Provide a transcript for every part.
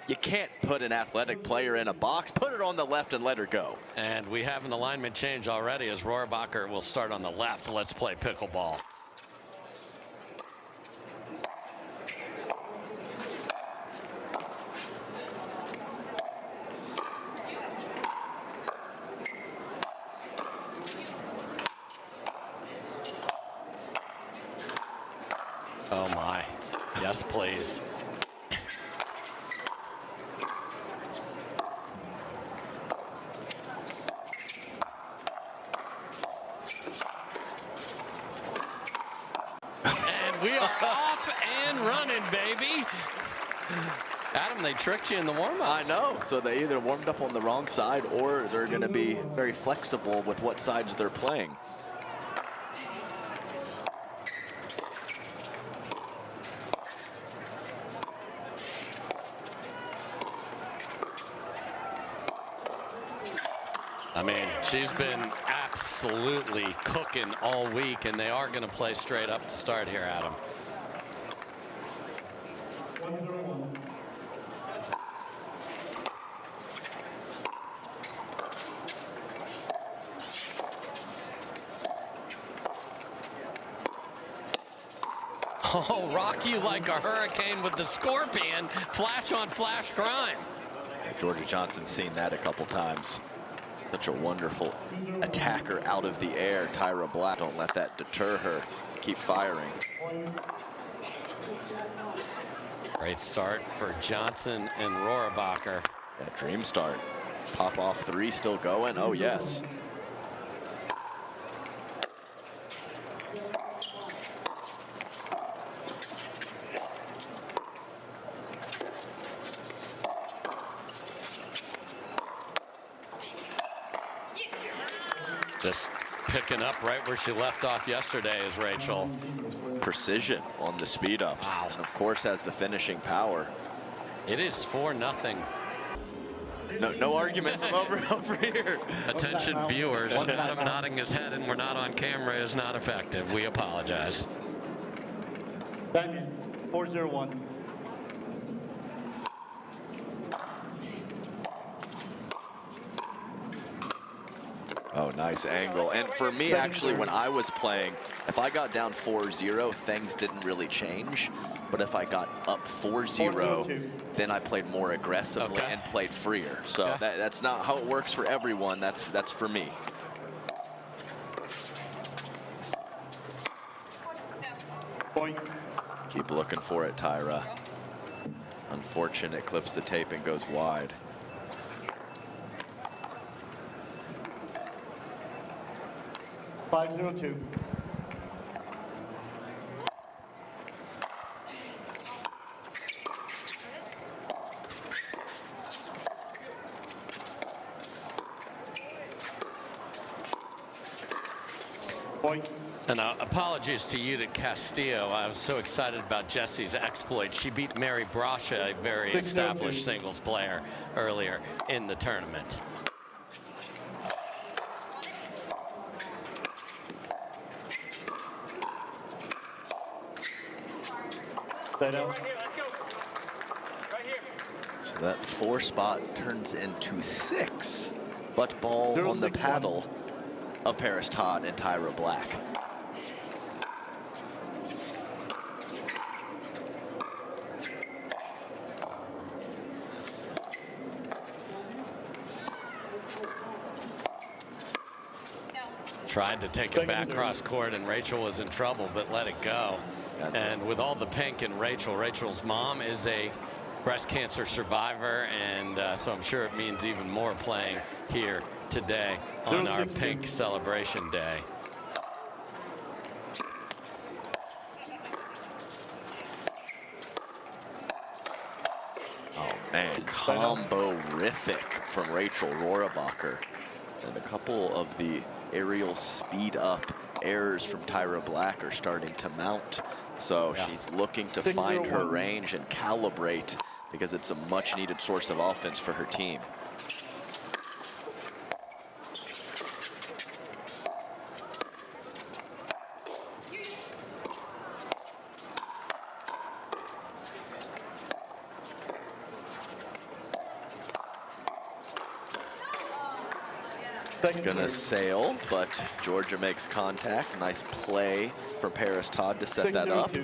You can't put an athletic player in a box. Put her on the left and let her go. And we have an alignment change already as Rohrabacher will start on the left. Let's play pickleball. Oh my. Yes, please. And we are off and running, baby. Adam, they tricked you in the warm-up. I know. So they either warmed up on the wrong side or they're going to be very flexible with what sides they're playing. I mean, she's been absolutely cooking all week, and they are going to play straight up to start here, Adam. Oh, rock you like a hurricane with the scorpion. Flash on flash crime. Georgia Johnson's seen that a couple times. Such a wonderful attacker out of the air. Tyra Black, don't let that deter her. Keep firing. Great start for Johnson and Rohrabacher. That dream start. Pop off three still going. Oh, yes. Just picking up right where she left off yesterday is Rachel. Precision on the speed ups. Wow. And of course has the finishing power. It is 4-0. No argument from over here. Attention viewers, Adam nodding his head and we're not on camera is not effective. We apologize. 4-0-1. Oh, nice angle. And for me, actually, when I was playing, if I got down 4-0, things didn't really change. But if I got up 4-0, then I played more aggressively and played freer. So that's not how it works for everyone. That's for me. Point. Keep looking for it, Tyra. Unfortunate, clips the tape and goes wide. $5-0-2. Point. And apologies to you, to Castillo. I was so excited about Jessie's exploit. She beat Mary Brasha, a very established singles player, earlier in the tournament. Right here, let's go. Right here. So that 4 spot turns into 6. Butt ball on the paddle of Paris Todd and Tyra Black. Tried to take it back cross court and Rachel was in trouble, but let it go. And with all the pink in Rachel's mom is a breast cancer survivor, and so I'm sure it means even more playing here today on our pink celebration day. Oh man, combo-rific from Rachel Rohrabacher. And a couple of the aerial speed up errors from Tyra Black are starting to mount. So she's looking to find her range and calibrate, because it's a much needed source of offense for her team. It's gonna sail, but Georgia makes contact. Nice play from Paris Todd to set that up.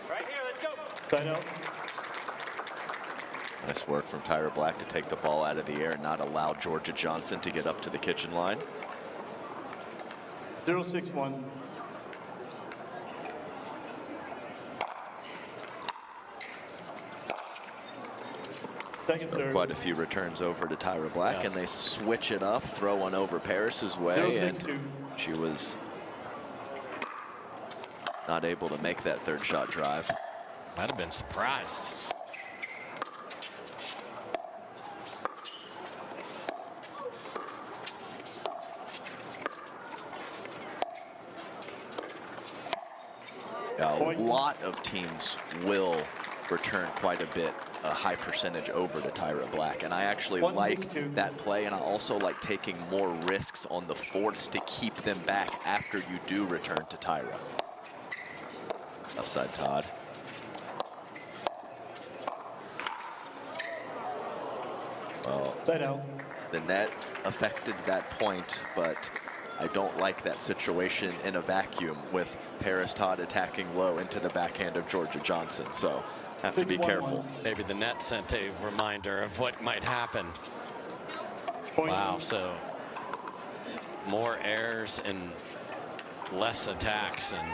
Right here, let's go. Side out. Nice work from Tyra Black to take the ball out of the air and not allow Georgia Johnson to get up to the kitchen line. 0-6-1. Second serve. Quite a few returns over to Tyra Black, Yes. and they switch it up, throw one over Paris's way, and 0-6-2. she was not able to make that third shot drive. Might have been surprised. A lot of teams will return quite a bit, a high percentage over to Tyra Black, and I actually like that play, and I also like taking more risks on the fourths to keep them back after you do return to Tyra. Offside Todd. Well, Side out. the net affected that point, but I don't like that situation in a vacuum with Paris Todd attacking low into the backhand of Georgia Johnson. So have to be careful. Maybe the net sent a reminder of what might happen. Point. Wow, so more errors and less attacks, and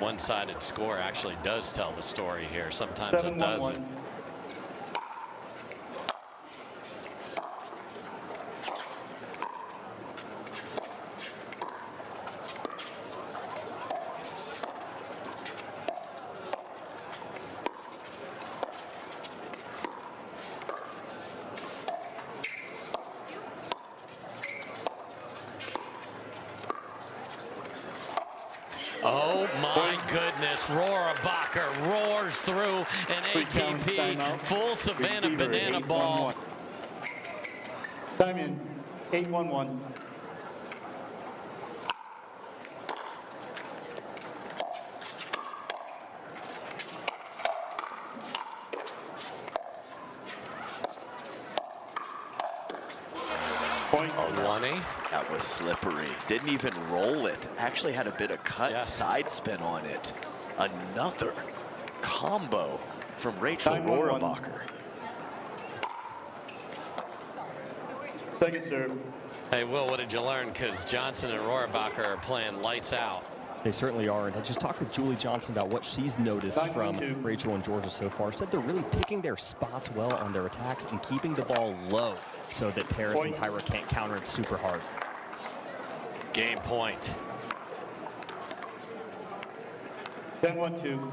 one-sided score actually does tell the story here. Sometimes it 7-1-1. doesn't. Oh my goodness, Rohrabacher roars through an ATP full Savannah Receiver, banana 8-1-1. ball. Time in. 8-1-1. Point. Oh, no. 20. That was slippery. Didn't even roll it. Actually had a bit of cut Yes. side spin on it. Another combo from Rachel 9-1-1. Rohrabacher. Second serve. Hey, Will, what did you learn? Because Johnson and Rohrabacher are playing lights out. They certainly are, and I just talked with Julie Johnson about what she's noticed from 9-2. Rachel and Georgia so far. Said they're really picking their spots well on their attacks and keeping the ball low so that Paris and Tyra can't counter it super hard. Game point. 10-1-2.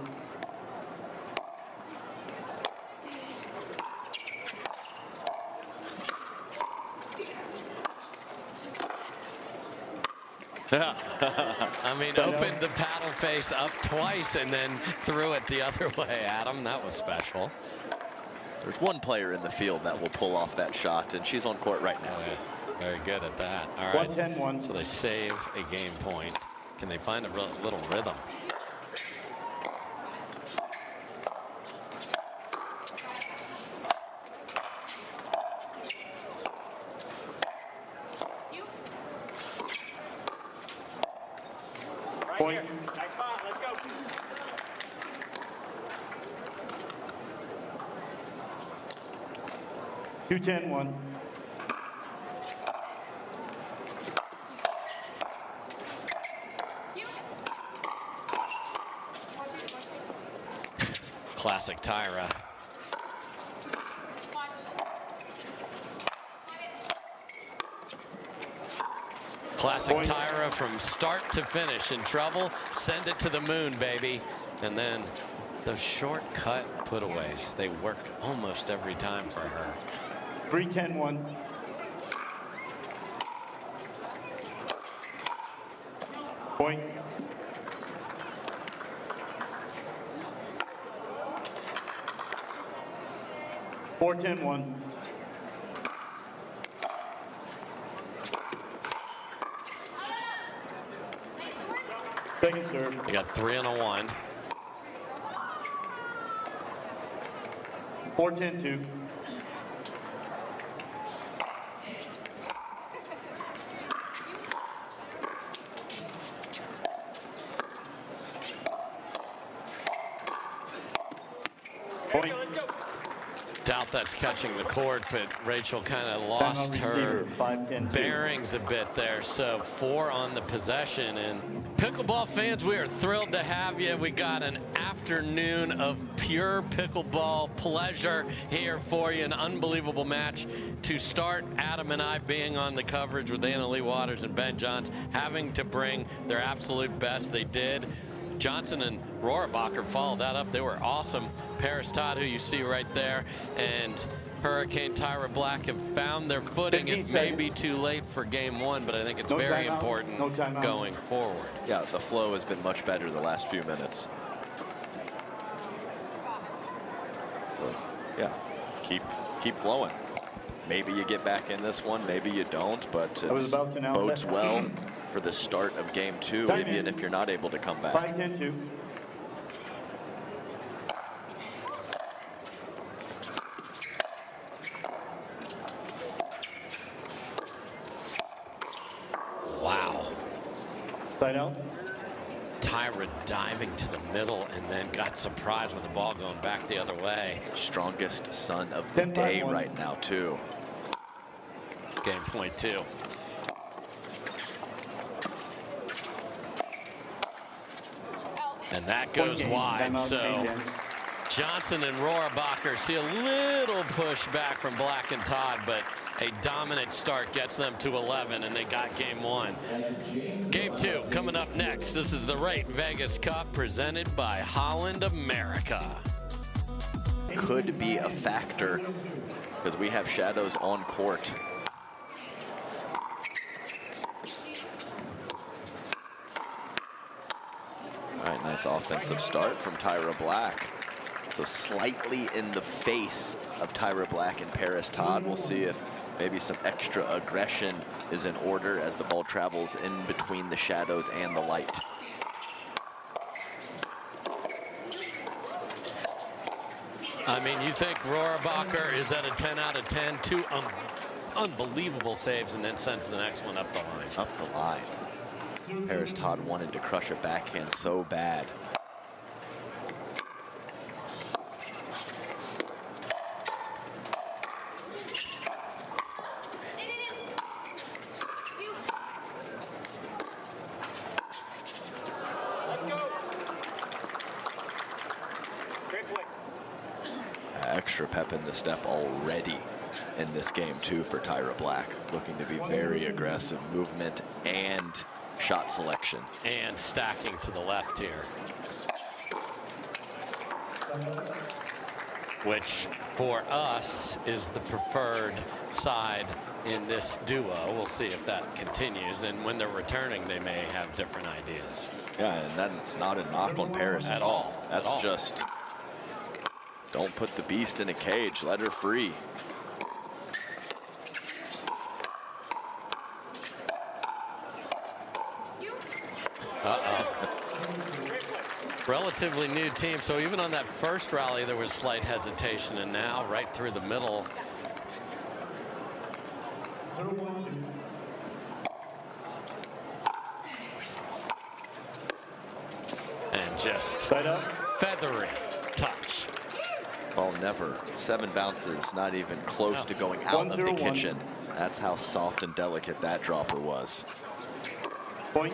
I mean, opened the paddle face up twice and then threw it the other way, Adam. That was special. There's one player in the field that will pull off that shot, and she's on court right now. Very good at that. All right. 1-10-1. So they save a game point. Can they find a little rhythm? Point. Nice spot, let's go. Two 10-1. Classic Tyra. Classic Point. Tyra from start to finish. In trouble, send it to the moon, baby. And then those shortcut putaways, they work almost every time for her. 3-10-1. Point. Four 10-1. Second serve. You got 3 and a 1. 4-10-2. Point. Let's go. Doubt that's catching the court, but Rachel kind of lost her 5-10-2. bearings a bit there. So 4 on the possession. And pickleball fans, we are thrilled to have you. We got an afternoon of pure pickleball pleasure here for you. An unbelievable match to start. Adam and I being on the coverage with Anna Lee Waters and Ben Johns, having to bring their absolute best. They did. Johnson and Rohrabacher followed that up. They were awesome. Paris Todd, who you see right there, and Hurricane Tyra Black have found their footing. It may be too late for game 1, but I think it's very important going forward. Yeah, the flow has been much better the last few minutes. So, yeah, keep flowing. Maybe you get back in this one, maybe you don't, but it bodes well for the start of game 2, even if you're not able to come back. 5-10-2. Wow. Side out. Tyra diving to the middle and then got surprised with the ball going back the other way. Strongest sun of the day right now, too. Game point 2. And that goes wide. So Johnson and Rohrabacher see a little push back from Black and Todd, but a dominant start gets them to 11, and they got game 1. Game 2 coming up next. This is the Rate Vegas Cup presented by Holland America. Could be a factor because we have shadows on court. All right, nice offensive start from Tyra Black. So slightly in the face of Tyra Black and Paris Todd. We'll see if maybe some extra aggression is in order as the ball travels in between the shadows and the light. I mean, you think Rohrabacher is at a 10 out of 10, 2 unbelievable saves, and then sends the next one up the line. Up the line. Paris Todd wanted to crush a backhand so bad. Let's go. Great play. Extra pep in the step already in this game too for Tyra Black. Looking to be very aggressive movement and shot selection. And stacking to the left here. Which for us is the preferred side in this duo. We'll see if that continues, and when they're returning they may have different ideas. Yeah, and that's not a knock on Paris at all. That's just, don't put the beast in a cage, let her free. Relatively new team, so even on that first rally there was slight hesitation, and now right through the middle. And just feathery touch. Ball never, 7 bounces, not even close to going out of the kitchen. That's how soft and delicate that dropper was. Point.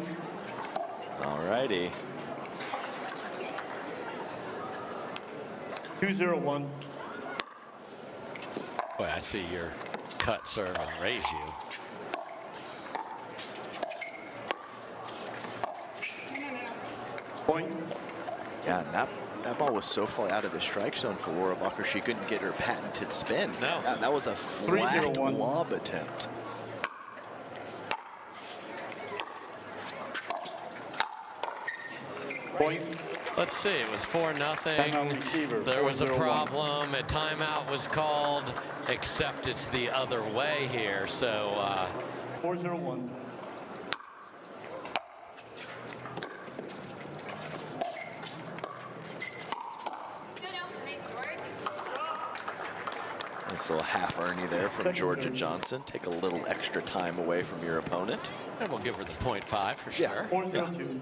All righty. 2-0-1. Boy, I see your cut, serve, and raise you. Point. Yeah, and that ball was so far out of the strike zone for Rohrabacher, she couldn't get her patented spin. No. Yeah, that was a flat lob attempt. Point. Let's see, it was 4-0. There was a problem. A timeout was called, except it's the other way here. So 4-0-1. Nice little half Ernie there from Georgia Johnson. Take a little extra time away from your opponent. And we'll give her the 0.5 for sure. 4-0-2.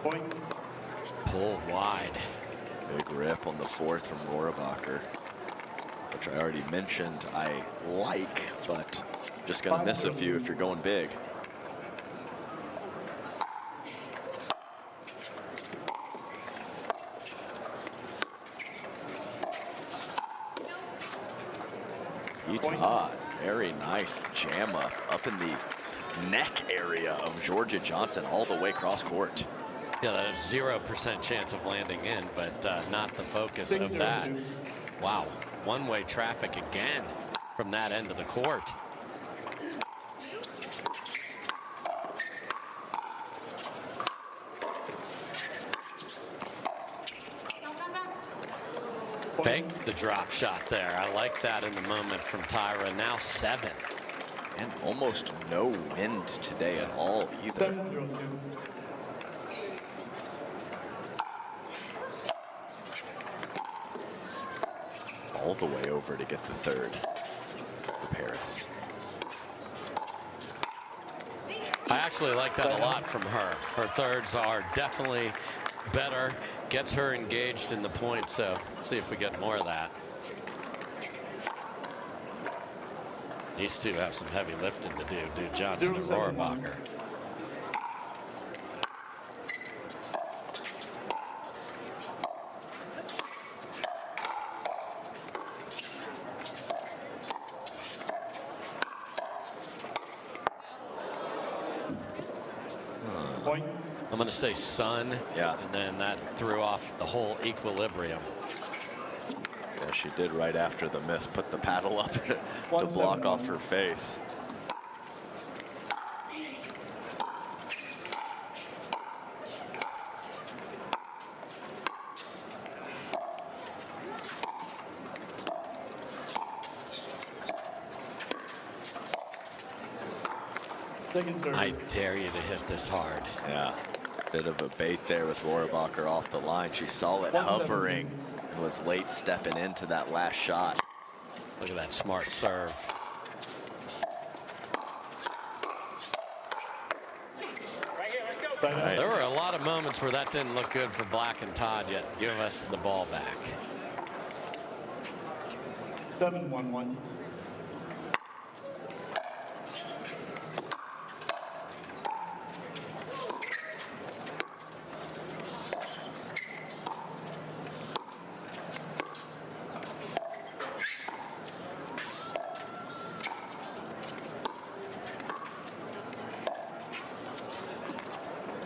Point. Pull wide. Big rip on the fourth from Rohrabacher, which I already mentioned I like, but just gonna miss a few if you're going big. Todd, very nice jam up in the neck area of Georgia Johnson all the way cross court. Yeah, that is 0% chance of landing in, but not the focus of that. Wow, one-way traffic again from that end of the court. Faked the drop shot there. I like that in the moment from Tyra. Now 7. And almost no wind today at all either. 7-0-2. All the way over to get the third for Paris. I actually like that a lot from her. Her thirds are definitely better, gets her engaged in the point, so let's see if we get more of that. These two have some heavy lifting to do Johnson and Rohrabacher. Point. I'm going to say sun, Yeah. and then that threw off the whole equilibrium. Yeah, she did right after the miss, put the paddle up to block off her face. Second serve. I dare you to hit this hard. Yeah, bit of a bait there with Rohrabacher off the line. She saw it hovering and was late stepping into that last shot. Look at that smart serve. Right here, let's go. Right. There were a lot of moments where that didn't look good for Black and Todd, yet give us the ball back. 7-1-1.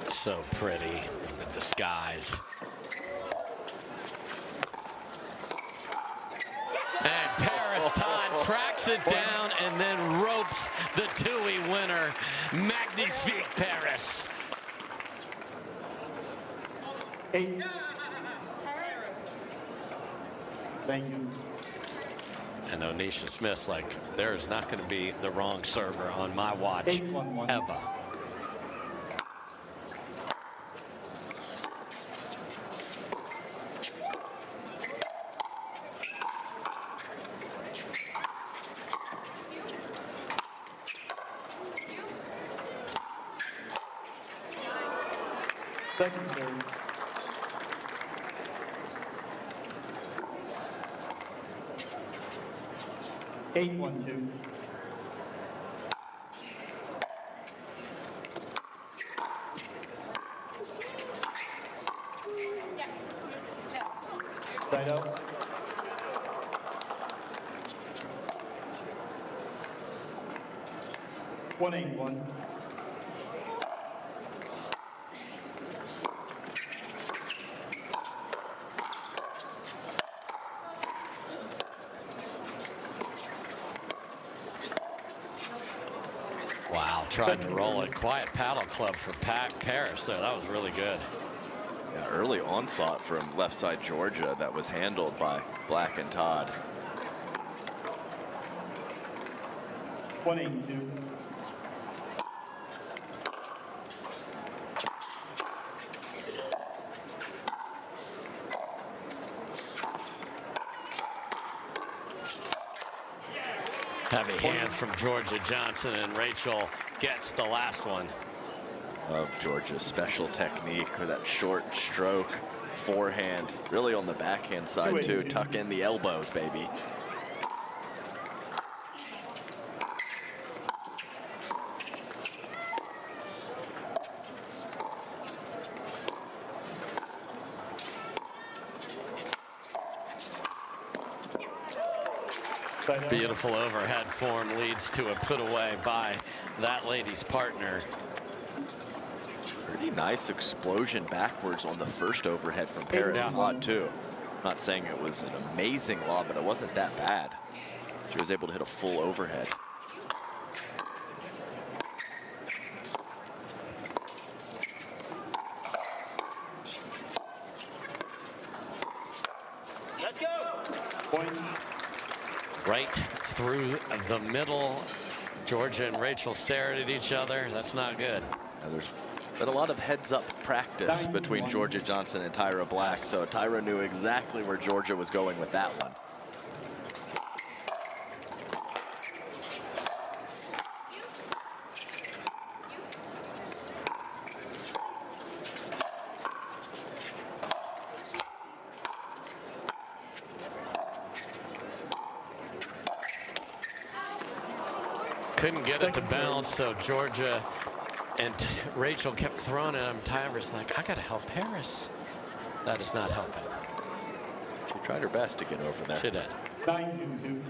So pretty in the disguise. And Paris Todd tracks it down and then ropes the Tui winner. Magnifique Paris. 8. Thank you. And Onisha Smith's like, there's not going to be the wrong server on my watch 8-1-1. ever. Second serve. 8-1-2. Side out. 1-8-1. Wow, tried to roll a quiet paddle club for Paris there. That was really good. Yeah, early onslaught from left side Georgia that was handled by Black and Todd. 1-8-2. Heavy hands from Georgia Johnson, and Rachel gets the last one. Of Georgia's special technique with that short stroke forehand, really on the backhand side too. Tuck in the elbows, baby. Beautiful overhead form leads to a put away by that lady's partner. Pretty nice explosion backwards on the first overhead from Paris. Todd too. Not saying it was an amazing lob, but it wasn't that bad. She was able to hit a full overhead. Let's go. Right through the middle. Georgia and Rachel stared at each other. That's not good. Now there's been a lot of heads-up practice between Georgia Johnson and Tyra Black, so Tyra knew exactly where Georgia was going with that one. Couldn't get it to bounce, so Georgia and Rachel kept throwing at him. Tyra's like, I gotta help Paris. That is not helping. She tried her best to get over there. She did. 9-2-2.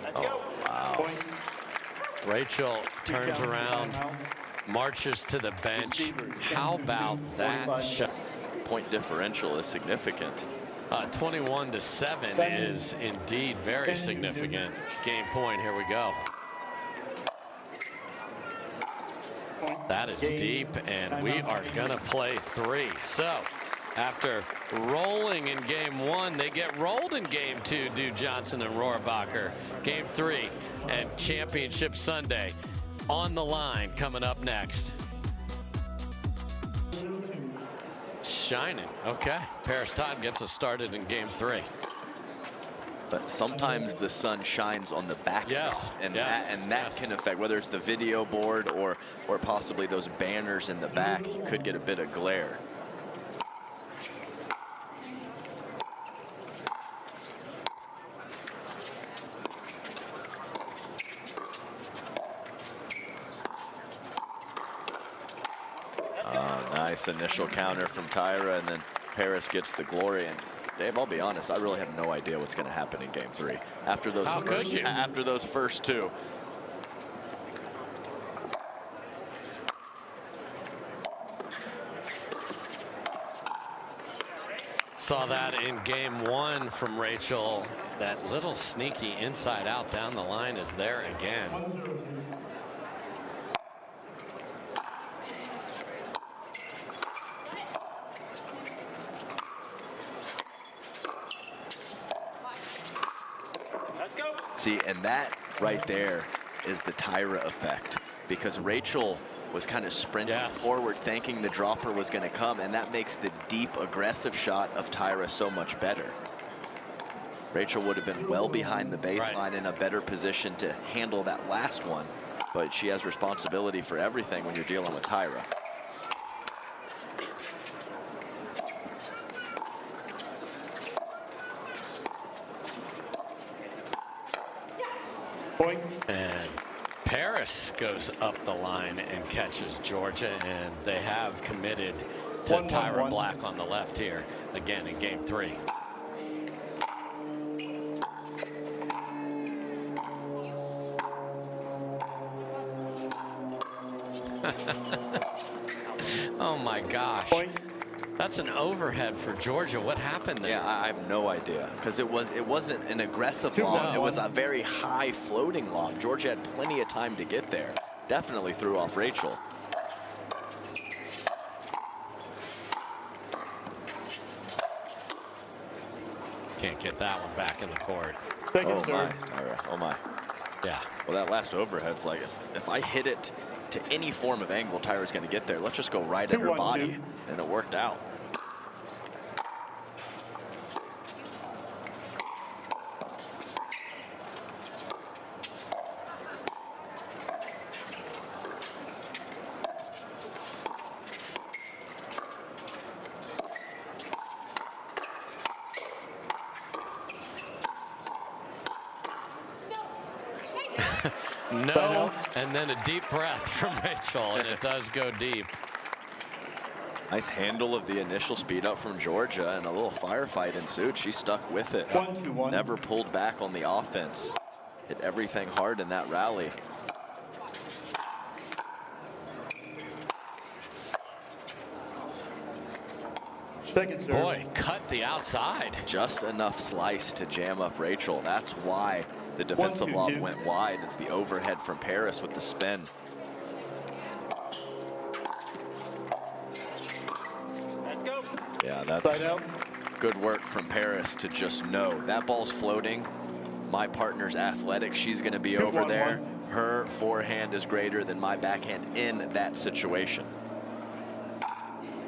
Let's go. Wow. Rachel turns around, marches to the bench. How about that shot? Point differential is significant. 21-7 is indeed very significant. Game point, here we go. That is deep, and we are gonna play 3. So after rolling in game 1, they get rolled in game 2, do Johnson and Rohrabacher. Game 3 and Championship Sunday on the line coming up next. Shining. Okay. Paris Todd gets us started in game 3. But sometimes the sun shines on the back. Yes. And that can affect, whether it's the video board or possibly those banners in the back, you could get a bit of glare. Nice initial counter from Tyra, and then Paris gets the glory. And Dave, I'll be honest, I really have no idea what's going to happen in game 3 after those first 2. Saw that in game 1 from Rachel. That little sneaky inside out down the line is there again. See, and that right there is the Tyra effect, because Rachel was kind of sprinting forward thinking the dropper was going to come, and that makes the deep aggressive shot of Tyra so much better. Rachel would have been well behind the baseline in a better position to handle that last one, but she has responsibility for everything when you're dealing with Tyra. And Paris goes up the line and catches Georgia, and they have committed to Tyra Black on the left here again in game 3. Oh my gosh. That's an overhead for Georgia. What happened there? Yeah, I have no idea, because it wasn't an aggressive lob. It was a very high floating lob. Georgia had plenty of time to get there. Definitely threw off Rachel. Can't get that one back in the court. Oh my, Tyra. Oh my. Yeah. Well, that last overhead's like, if I hit it to any form of angle Tyra's going to get there. Let's just go right at her 2-1-2. body. And it worked out. No, and then a deep breath from Rachel, and it does go deep. Nice handle of the initial speed up from Georgia, and a little firefight ensued. She stuck with it. 1-2-1. Never pulled back on the offense. Hit everything hard in that rally. Second serve. Boy, cut the outside. Just enough slice to jam up Rachel. That's why the defensive 1-2-2. lob went wide, as the overhead from Paris with the spin. Let's go. Yeah, that's Side out. good work from Paris to just know that ball's floating. My partner's athletic. She's going to be over 1-1. there. Her forehand is greater than my backhand in that situation.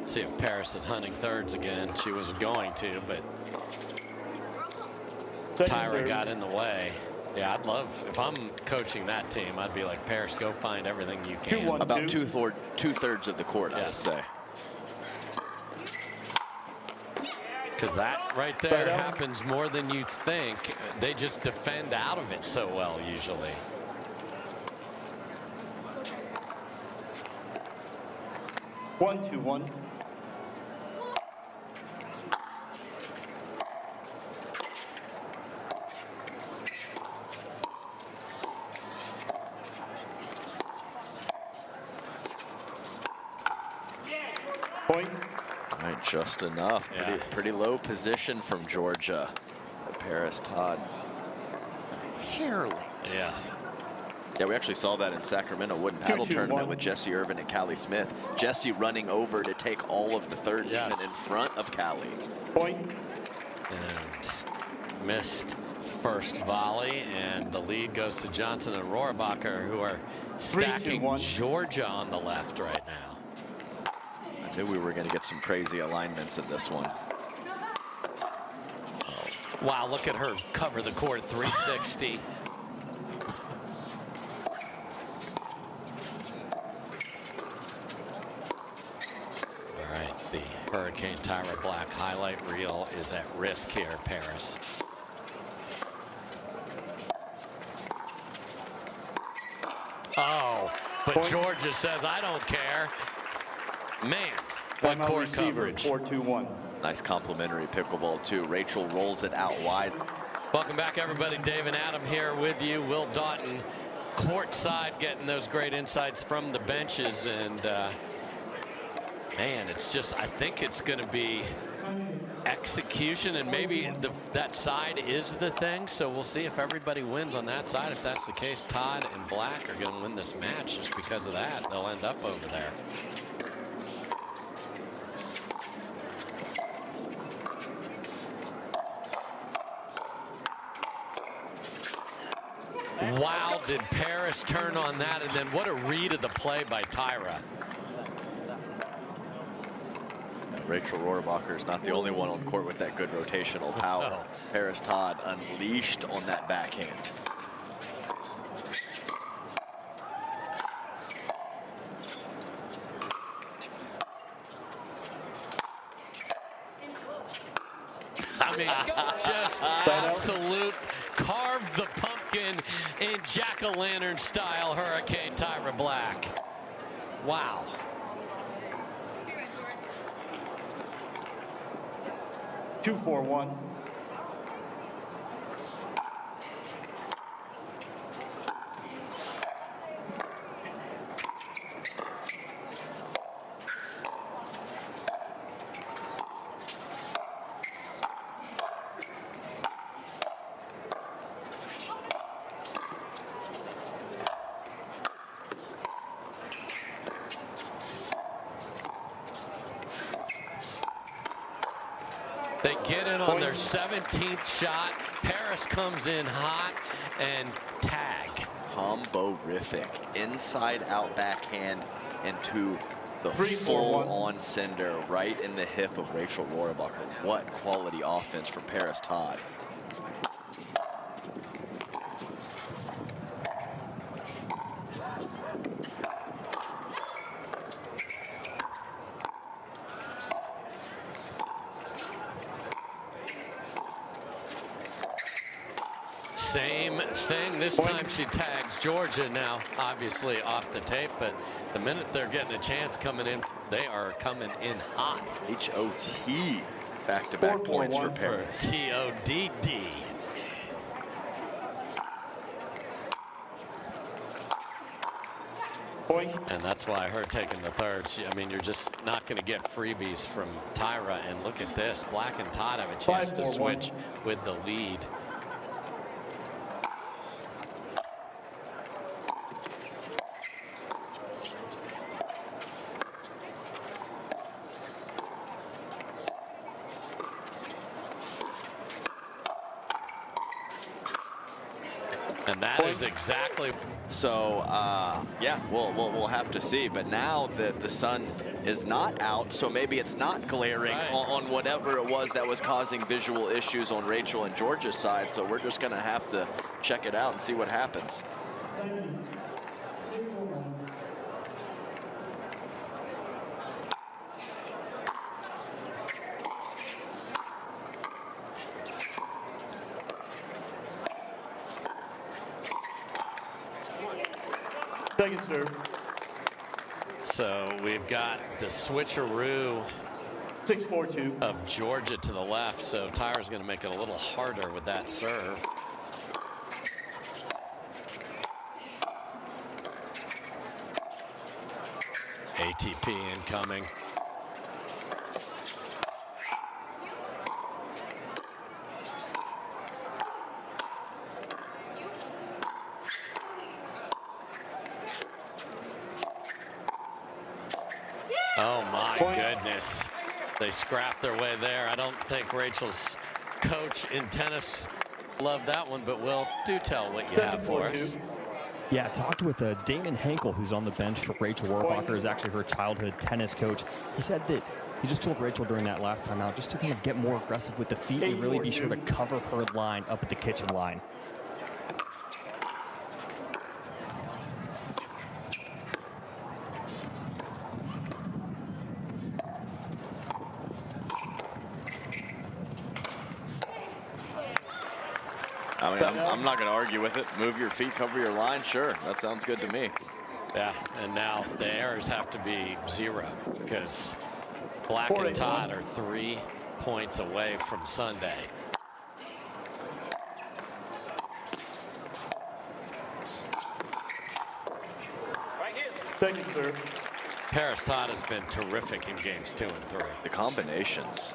See if Paris is hunting thirds again. She was going to, but Second Tyra serve. got in the way. Yeah, I'd love, if I'm coaching that team, I'd be like, Paris, go find everything you can. 2-1. About two-thirds of the court, I would Yes. say. Because that right there Side out. happens more than you think. They just defend out of it so well, usually. One, 2-1. Point. All right, just enough. Yeah. Pretty low position from Georgia. Paris Todd. Hair late. Yeah. Yeah, we actually saw that in Sacramento wooden paddle 2-2-1. tournament with Jesse Irvin and Callie Smith. Jesse running over to take all of the thirds, Yes. even in front of Callie. Point. And missed first volley, and the lead goes to Johnson and Rohrabacher, who are stacking 3-2-1. Georgia on the left right now. I knew we were going to get some crazy alignments in this one. Wow, look at her cover the court, 360. All right, the Hurricane Tyra Black highlight reel is at risk here, Paris. Oh, but Point. Georgia says, I don't care. Man, what Timeout court receiver, coverage. 4-2-1. Nice complimentary pickleball, too. Rachel rolls it out wide. Welcome back, everybody. Dave and Adam here with you. Will Doughton courtside getting those great insights from the benches. And, man, it's just, I think it's going to be execution, and maybe that side is the thing. So we'll see if everybody wins on that side. If that's the case, Todd and Black are going to win this match just because of that. They'll end up over there. Wow, did Paris turn on that, and then what a read of the play by Tyra. Rachel Rohrabacher is not the only one on court with that good rotational power. Oh. Paris Todd unleashed on that backhand. I mean, just absolute carve the pumpkin in jack-o'-lantern style Hurricane Tyra Black. Wow. Two, 4-1. They get it on their 17th shot. Paris comes in hot and tag. Combo-rific. Inside out backhand into the 3-4-1. full-on sender right in the hip of Rachel Rohrabacher. What quality offense from Paris Todd. Same thing. This time she tags Georgia. Now, obviously off the tape, but the minute they're getting a chance coming in, they are coming in hot. HOT back-to-back points for Paris. TODD. Point. And that's why her taking the third. I mean, you're just not going to get freebies from Tyra. And look at this. Black and Todd have a chance to 5-4-1. switch with the lead. And that is exactly. So yeah, we'll have to see. But now that the sun is not out, so maybe it's not glaring on whatever it was that was causing visual issues on Rachel and Georgia's side. So we're just gonna have to check it out and see what happens. Second serve. So we've got the switcheroo 6-4-2. of Georgia to the left. So Tyra's going to make it a little harder with that serve. ATP incoming. Oh my goodness. They scrapped their way there. I don't think Rachel's coach in tennis loved that one, but Will, do tell what you have for us. Yeah, I talked with Damon Henkel, who's on the bench for Rachel Rohrabacher, is actually her childhood tennis coach. He said that he just told Rachel during that last time out just to kind of get more aggressive with the feet and really be sure to cover her line up at the kitchen line. I mean, I'm not going to argue with it. Move your feet, cover your line. Sure, that sounds good to me. Yeah, and now the errors have to be 0 because Black and Todd are 3 points away from Sunday. Right here. Second serve. Paris Todd has been terrific in games 2 and 3. The combinations.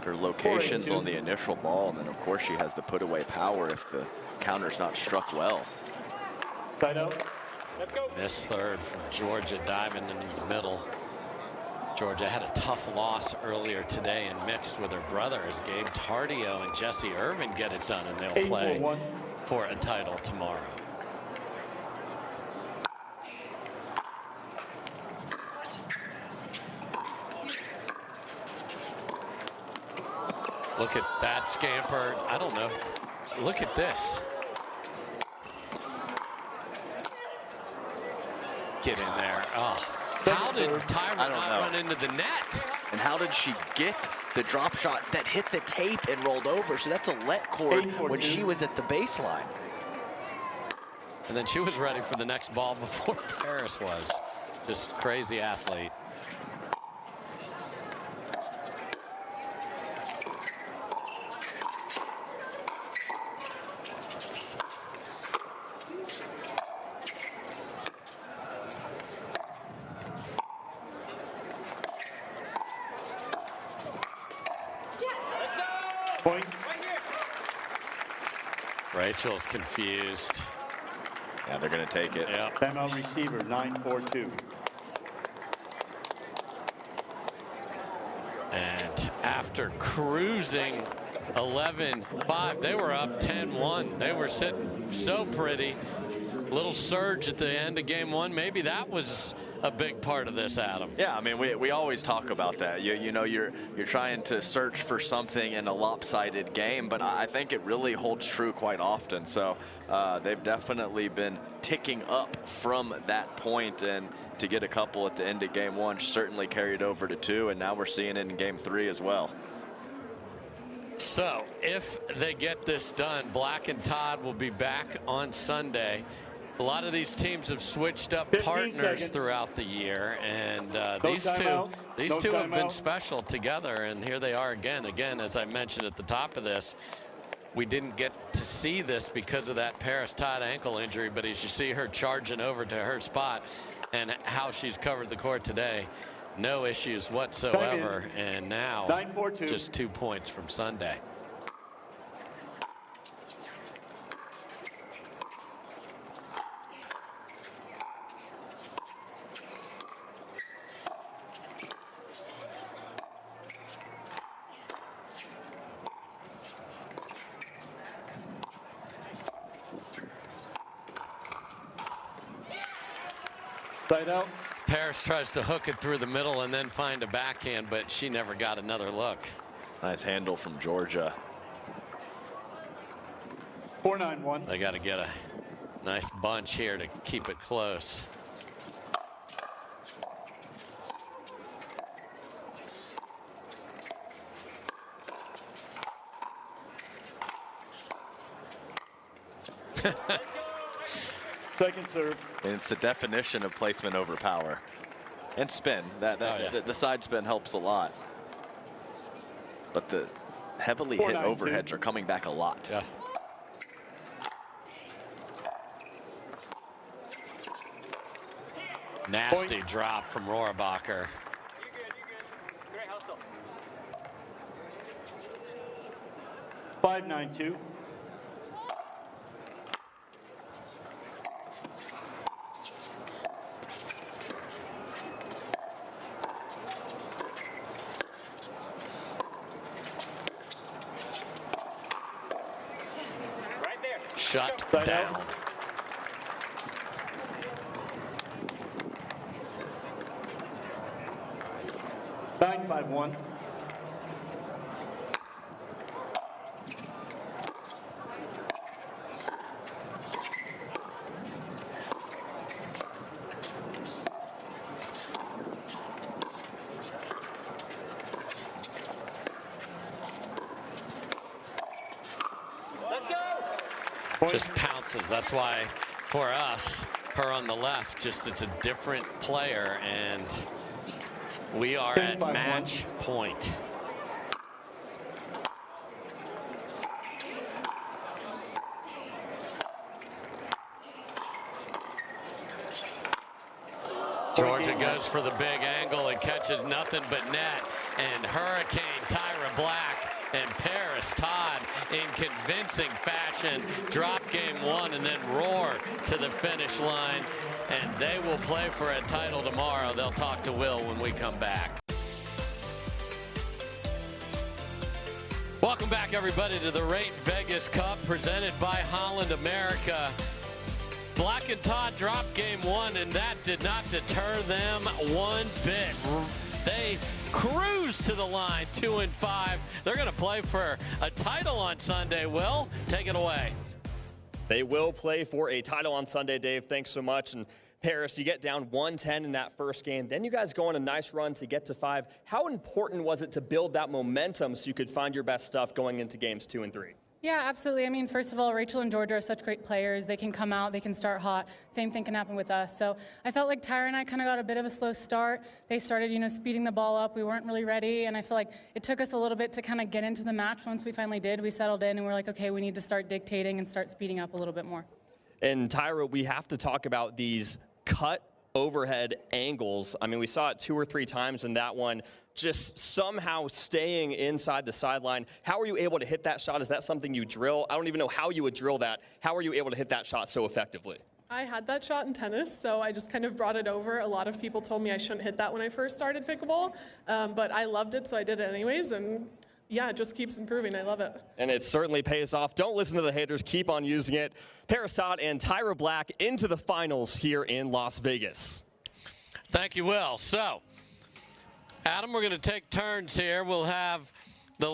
Her locations on the initial ball, and then of course she has the put away power if the counter's not struck well. Side out. Let's go. This third from Georgia diving into the middle. Georgia had a tough loss earlier today and mixed with her brother as Gabe Tardio and Jesse Irvin get it done, and they'll play 8-4-1. for a title tomorrow. Look at that scamper. I don't know. Look at this. Get in there. Oh, how did Tyra not run into the net? And how did she get the drop shot that hit the tape and rolled over? So that's a let cord when she was at the baseline. And then she was ready for the next ball before Paris was. Just crazy athlete. Point. Rachel's confused. Yeah, they're going to take it. Yep. Timeout receiver 9-4-2. And after cruising 11-5. They were up 10-1. They were sitting so pretty. Little surge at the end of game one. Maybe that was a big part of this, Adam. Yeah, I mean, we always talk about that. You know, you're trying to search for something in a lopsided game, but I think it really holds true quite often. So they've definitely been ticking up from that point, and to get a couple at the end of game one certainly carried over to two, and now we're seeing it in game three as well. So if they get this done, Black and Todd will be back on Sunday. A lot of these teams have switched up partners throughout the year, and these two have been special together, and here they are again. Again, as I mentioned at the top of this, we didn't get to see this because of that Paris Todd ankle injury, but as you see her charging over to her spot and how she's covered the court today, no issues whatsoever, and now just 2 points from Sunday. Side out. Paris tries to hook it through the middle and then find a backhand, but she never got another look. Nice handle from Georgia. 4-9-1. They got to get a nice bunch here to keep it close. Second serve. And it's the definition of placement over power. And spin. The side spin helps a lot. But the heavily hit overheads are coming back a lot. Yeah. Nasty drop from Rohrabacher. You're good. Great hustle. 5-9-2. Shut down. Nine, 5-1. Just pounces. That's why for us, her on the left, just it's a different player, and we are at match point. Georgia goes for the big angle and catches nothing but net, and Hurricane Tyra Black and Paris Todd in convincing fashion drop game one and then roar to the finish line, and they will play for a title tomorrow. They'll talk to Will when we come back. Welcome back, everybody, to the Rate Vegas Cup presented by Holland America. Black and Todd dropped game one, and that did not deter them one bit. They cruise to the line, 2-5. They're going to play for a title on Sunday. Will, take it away. They will play for a title on Sunday, Dave. Thanks so much. And Paris, you get down 1-10 in that first game. Then you guys go on a nice run to get to 5. How important was it to build that momentum so you could find your best stuff going into games 2 and 3? Yeah, absolutely. I mean, first of all, Rachel and Georgia are such great players. They can come out, they can start hot. Same thing can happen with us. So I felt like Tyra and I kind of got a bit of a slow start. They started, speeding the ball up. We weren't really ready, and I feel like it took us a little bit to kind of get into the match. Once we finally did, we settled in, and we're like, okay, we need to start dictating and start speeding up a little bit more. And Tyra, we have to talk about these cut overhead angles. I mean, we saw it 2 or 3 times in that one, just somehow staying inside the sideline. How are you able to hit that shot? Is that something you drill? I don't even know how you would drill that. How are you able to hit that shot so effectively? I had that shot in tennis, so I just kind of brought it over. A lot of people told me I shouldn't hit that when I first started pickleball, but I loved it, so I did it anyways. And yeah, it just keeps improving. I love it. And it certainly pays off. Don't listen to the haters. Keep on using it. Paris Todd and Tyra Black into the finals here in Las Vegas. Thank you, Will. So, Adam, we're going to take turns here. We'll have the